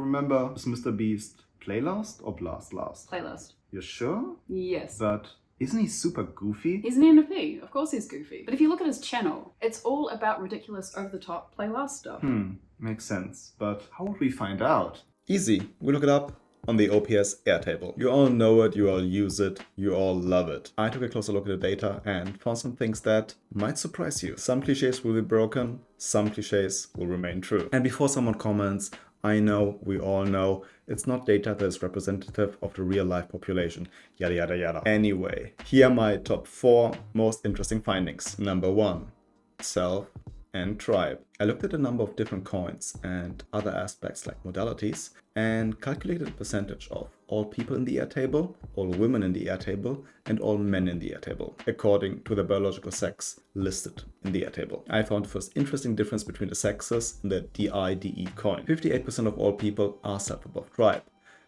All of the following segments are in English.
remember, is Mr. Beast play last or blast last? Play last. You're sure? Yes. But isn't he super goofy? He's an NFP. Of course he's goofy. But if you look at his channel, it's all about ridiculous, over-the-top play last stuff. Makes sense. But how would we find out? Easy. We look it up on the OPS Airtable. You all know it, you all use it, you all love it. I took a closer look at the data and found some things that might surprise you. Some cliches will be broken, some cliches will remain true. And before someone comments, I know, we all know, it's not data that is representative of the real life population, yada yada yada. Anyway, here are my top 4 most interesting findings. Number 1, self and tribe. I looked at a number of different coins and other aspects like modalities and calculated the percentage of all people in the Airtable, all women in the Airtable, and all men in the Airtable, according to the biological sex listed in the Airtable. I found the first interesting difference between the sexes in the DIDE coin. 58% of all people are self-above tribe.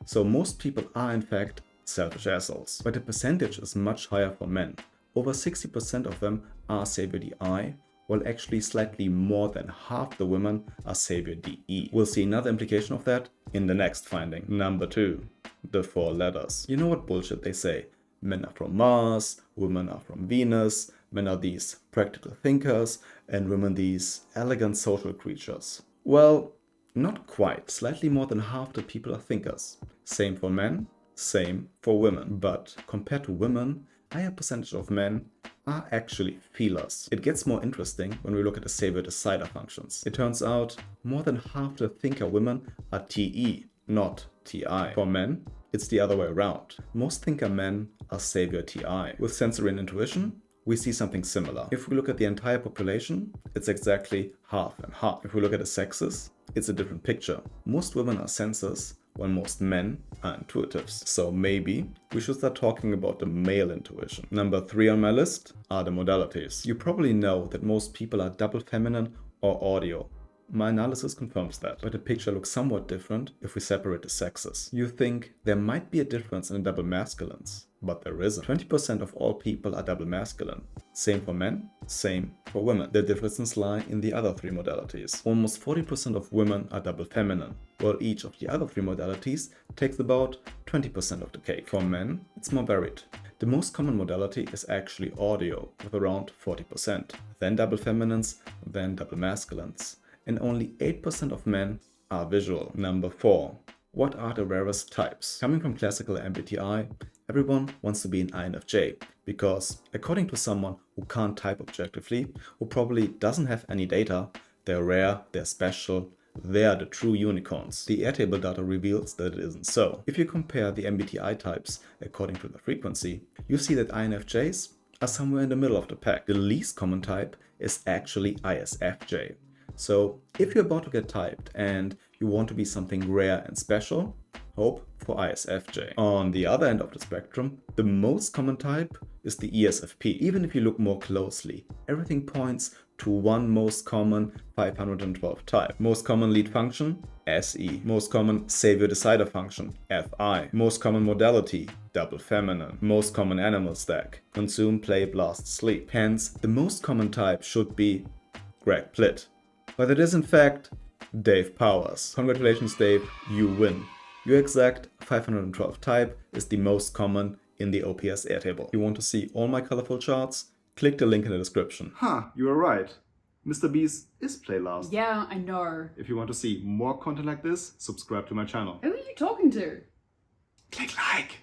So most people are in fact selfish assholes. But the percentage is much higher for men. Over 60% of them are savior DI, while actually slightly more than half the women are savior DE. We'll see another implication of that in the next finding. Number 2, the 4 letters. You know what bullshit they say. Men are from Mars, women are from Venus, men are these practical thinkers, and women these elegant social creatures. Well, not quite. Slightly more than half the people are thinkers. Same for men, same for women. But compared to women, a higher percentage of men are actually feelers. It gets more interesting when we look at the savior decider functions. It turns out more than half the thinker women are TE, not TI. For men, it's the other way around. Most thinker men are savior TI. With sensory and intuition, we see something similar. If we look at the entire population, it's exactly half and half. If we look at the sexes, it's a different picture. Most women are sensors, while most men are intuitives. So maybe we should start talking about the male intuition. Number 3 on my list are the modalities. You probably know that most people are double feminine or audio. My analysis confirms that, but the picture looks somewhat different if we separate the sexes. You think there might be a difference in the double masculines, but there isn't. 20% of all people are double masculine. Same for men, same for women. The differences lie in the other 3 modalities. Almost 40% of women are double feminine, while each of the other 3 modalities takes about 20% of the cake. For men, it's more varied. The most common modality is actually audio, with around 40%, then double feminines, then double masculines. And only 8% of men are visual. Number 4. What are the rarest types? Coming from classical MBTI, everyone wants to be an INFJ because, according to someone who can't type objectively, who probably doesn't have any data, they're rare, they're special, they are the true unicorns. The Airtable data reveals that it isn't so. If you compare the MBTI types according to the frequency, you see that INFJs are somewhere in the middle of the pack. The least common type is actually ISFJ. So if you're about to get typed and you want to be something rare and special, hope for ISFJ. On the other end of the spectrum, the most common type is the ESFP. Even if you look more closely, everything points to one most common 512 type. Most common lead function, SE. Most common savior decider function, FI. Most common modality, double feminine. Most common animal stack, consume, play, blast, sleep. Hence, the most common type should be Greg Plitt. But it is in fact Dave Powers. Congratulations Dave, you win. Your exact 512 type is the most common in the OPS Airtable. If you want to see all my colorful charts, click the link in the description. You were right. Mr. Beast is play last. Yeah, I know. If you want to see more content like this, subscribe to my channel. Who are you talking to? Click like.